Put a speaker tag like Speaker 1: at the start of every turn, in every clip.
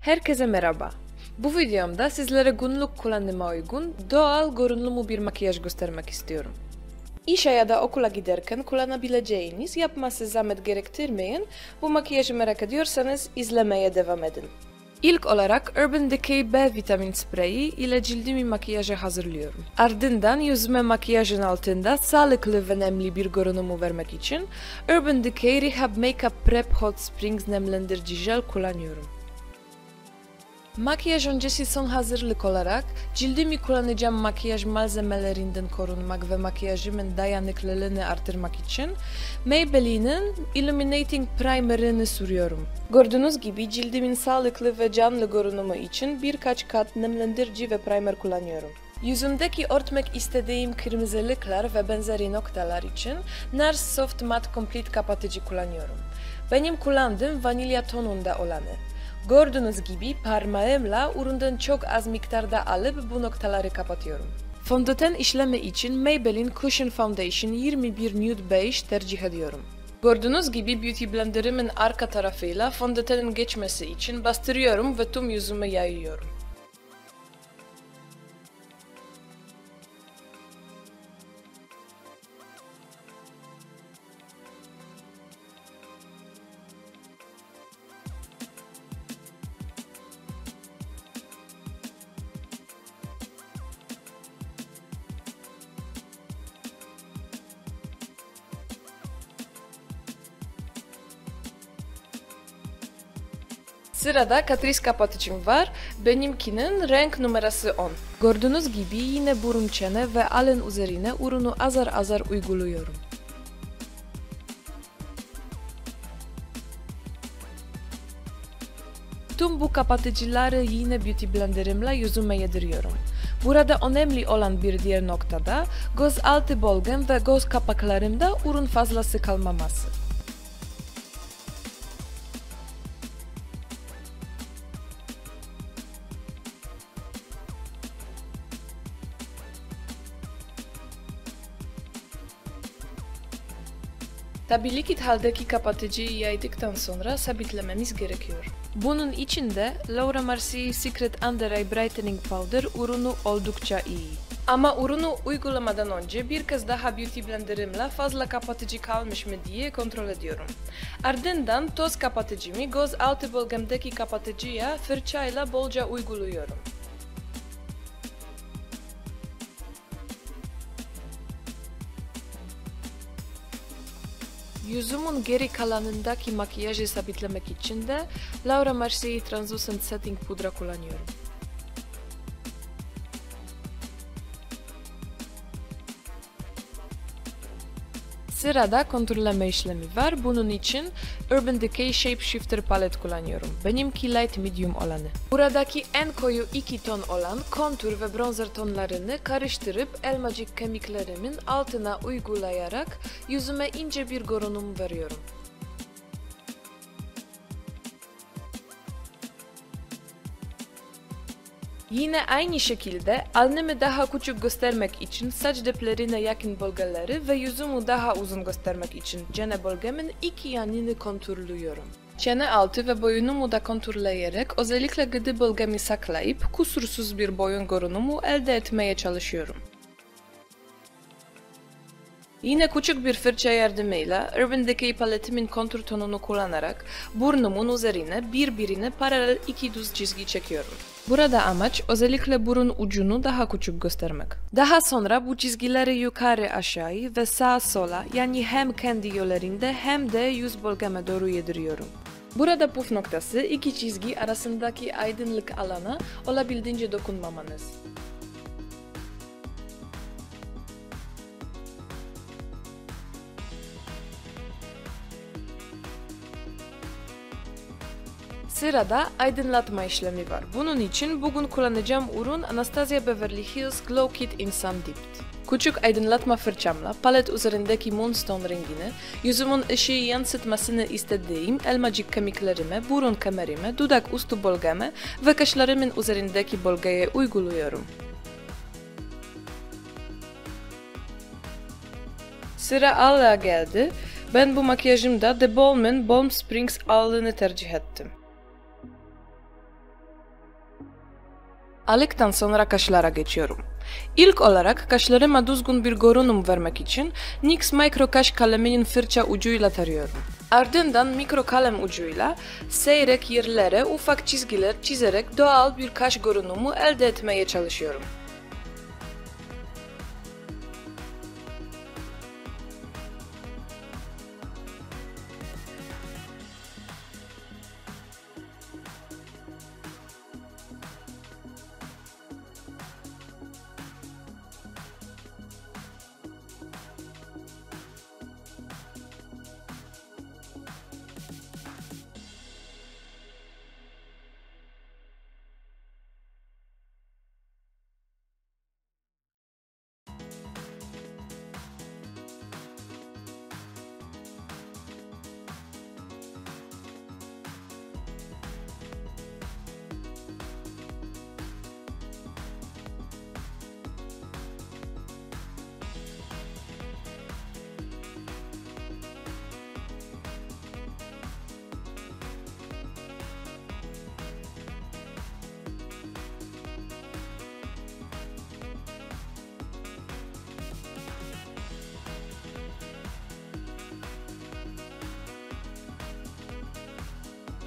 Speaker 1: Herkese merhaba. Bu videomda sizlere günlük kullanıma uygun, doğal, görünümlü bir makyaj göstermek istiyorum. İşe ya da okula giderken kullanabileceğiniz, yapması zahmet gerektirmeyen bu makyajı merak ediyorsanız izlemeye devam edin. İlk olarak Urban Decay B vitamin spreyi ile cildimi makyaja hazırlıyorum. Ardından yüzüme makyajın altında sağlıklı ve nemli bir görünümü vermek için Urban Decay Rehab Makeup Prep Hot Springs nemlendirici jel kullanıyorum. Makyaj öncesi son hazırlık olarak cildimi kullanacağım makyaj malzemelerinden korunmak ve makyajımın dayanıklılığını artırmak için Maybelline'in Illuminating Primer'ını sürüyorum. Gördüğünüz gibi cildimin sağlıklı ve canlı görünümü için birkaç kat nemlendirici ve primer kullanıyorum. Yüzümdeki örtmek istediğim kırmızılıklar ve benzeri noktalar için NARS Soft Matte Complete kapatıcı kullanıyorum. Benim kullandığım vanilya tonunda olanı. Gördüğünüz gibi parmağımla üründen çok az miktarda alıp bu noktaları kapatıyorum. Fondöten işlemi için Maybelline Cushion Foundation 21 Nude Beige tercih ediyorum. Gördüğünüz gibi Beauty Blender'ımın arka tarafıyla fondötenin geçmesi için bastırıyorum ve tüm yüzüme yayıyorum. Sırada Catrice kapatıcım var, benimkinin renk numarası 10. Gördüğünüz gibi yine burun çene ve alın üzerine ürünü azar azar uyguluyorum. Tüm bu kapatıcıları yine Beauty Blender'ımla yüzüme yediriyorum. Burada önemli olan bir diğer noktada göz altı bölgem ve göz kapaklarımda ürün fazlası kalmaması. Tabi likit haldeki kapatıcıyı yaydıktan sonra sabitlememiz gerekiyor. Bunun için de Laura Mercier Secret Under Eye Brightening Powder ürünü oldukça iyi. Ama ürünü uygulamadan önce bir kez daha Beauty Blender'ımla fazla kapatıcı kalmış mı diye kontrol ediyorum. Ardından toz kapatıcımı göz altı bölgemdeki kapatıcıya fırçayla bolca uyguluyorum. Yüzümün geri kalanındaki makyajı sabitlemek için de Laura Mercier Translucent Setting Pudra kullanıyorum. Sırada kontrolleme işlemi var. Bunun için Urban Decay Shape Shifter palet kullanıyorum. Benimki light medium olanı. Buradaki en koyu iki ton olan kontur ve bronzer tonlarını karıştırıp elmacık kemiklerimin altına uygulayarak yüzüme ince bir görünüm veriyorum. Yine aynı şekilde alnımı daha küçük göstermek için saç diplerine yakın bölgeleri ve yüzümü daha uzun göstermek için çene bölgemin iki yanını konturluyorum. Çene altı ve boynumu da konturlayarak özellikle gıdı bölgemi saklayıp kusursuz bir boyun görünümü elde etmeye çalışıyorum. Yine küçük bir fırça yardımıyla Urban Decay paletimin kontur tonunu kullanarak burnumun üzerine birbirine paralel iki düz çizgi çekiyorum. Burada amaç özellikle burun ucunu daha küçük göstermek. Daha sonra bu çizgileri yukarı aşağı ve sağa sola yani hem kendi yollarında hem de yüz bölgeme doğru yediriyorum. Burada püf noktası iki çizgi arasındaki aydınlık alana olabildiğince dokunmamanız. Sırada aydınlatma işlemi var. Bunun için bugün kullanacağım ürün Anastasia Beverly Hills Glow Kit in Sun Dipped. Küçük aydınlatma fırçamla palet üzerindeki Moonstone rengini, yüzümün ışığı yansıtmasını istediğim elmacık kemiklerime, burun kemerime, dudak üstü bölgeme ve kaşlarımın üzerindeki bölgeye uyguluyorum. Sıra allığa geldi. Ben bu makyajımda The Balmain Balm Springs allığını tercih ettim. Aldıktan sonra kaşlara geçiyorum. İlk olarak kaşlarıma düzgün bir görünüm vermek için NYX Micro Kaş kaleminin fırça ucuyla tarıyorum. Ardından mikro kalem ucuyla seyrek yerlere ufak çizgiler çizerek doğal bir kaş görünümü elde etmeye çalışıyorum.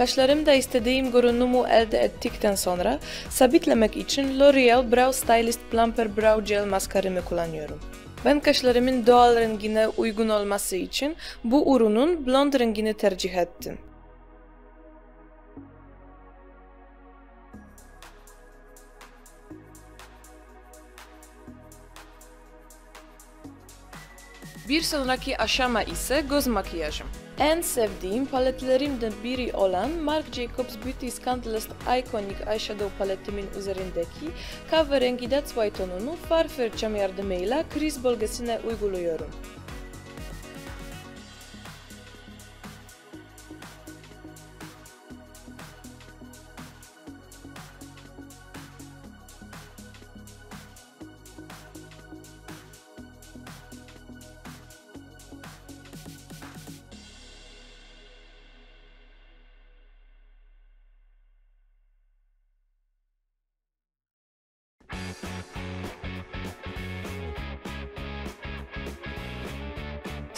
Speaker 1: Kaşlarımda istediğim görünümü elde ettikten sonra sabitlemek için L'Oreal Brow Stylist Plumper Brow Gel maskarımı kullanıyorum. Ben kaşlarımın doğal rengine uygun olması için bu ürünün blond rengini tercih ettim. Bir sonraki aşama ise göz makyajım. En sevdiğim paletlerimden biri olan Marc Jacobs Beauty Scandalist Iconic Eyeshadow paletimin üzerindeki kahverengi That's Why tonunu far fırçam yardımıyla kriz bölgesine uyguluyorum.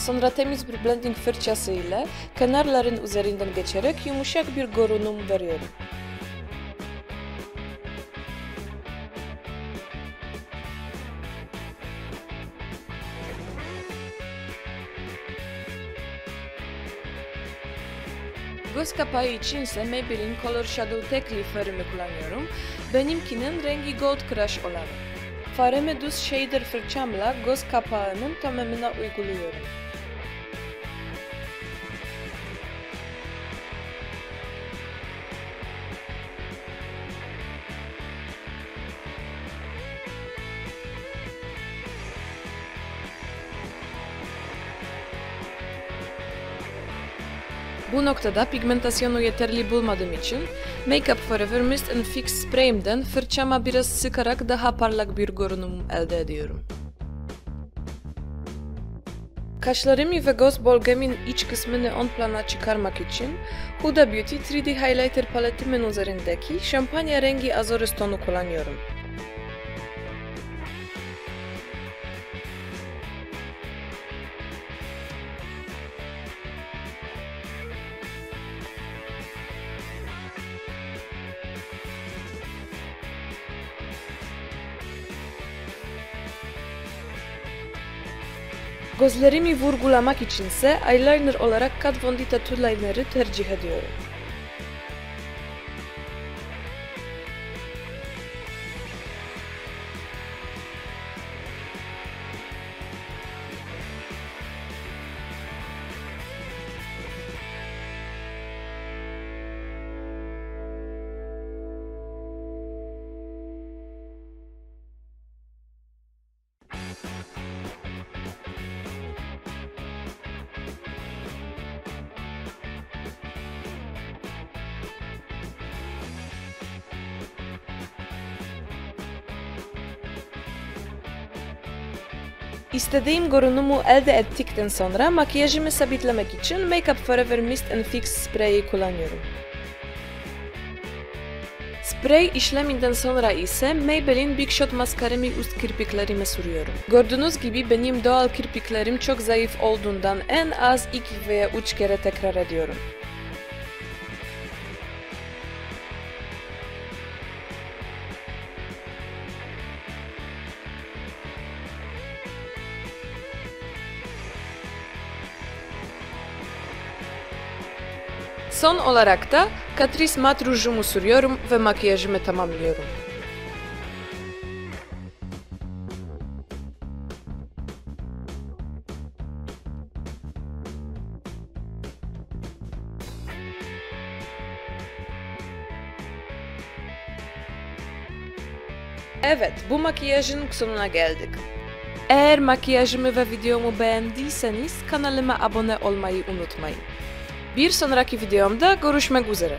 Speaker 1: Sonra temiz bir blending fırçası ile kenarların üzerinden geçerek yumuşak bir görünüm veriyorum. Göz kapağı içinse Maybelline Color Shadow tekli farımı kullanıyorum. Benimkinin rengi Gold Crush olan. Farımı düz shader fırçamla göz kapağının tamamına uyguluyorum. Bu noktada pigmentasyonu yeterli bulmadığım için Make Up Forever Mist and Fix sprayimden fırçama biraz sıkarak daha parlak bir görünüm elde ediyorum. Kaşlarımı ve göz bölgemin iç kısmını ön plana çıkarmak için Huda Beauty 3D Highlighter paletimin üzerindeki şampanya rengi Azores tonu kullanıyorum. Gözlerimi vurgulamak içinse eyeliner olarak Kat Von D Tattoo Liner'ı tercih ediyorum. İstediğim görünümü elde ettikten sonra makyajımı sabitlemek için Make Up Forever Mist and Fix spreyi kullanıyorum. Sprey işleminden sonra ise Maybelline Big Shot maskarımı üst kirpiklerime sürüyorum. Gördüğünüz gibi benim doğal kirpiklerim çok zayıf olduğundan en az 2 veya 3 kere tekrar ediyorum. Son olarak da Catrice Mat rujumu sürüyorum ve makyajımı tamamlıyorum. Evet, bu makyajın sonuna geldik. Eğer makyajımı ve videomu beğendiyseniz kanalıma abone olmayı unutmayın. Bir sonraki videomda görüşmek üzere.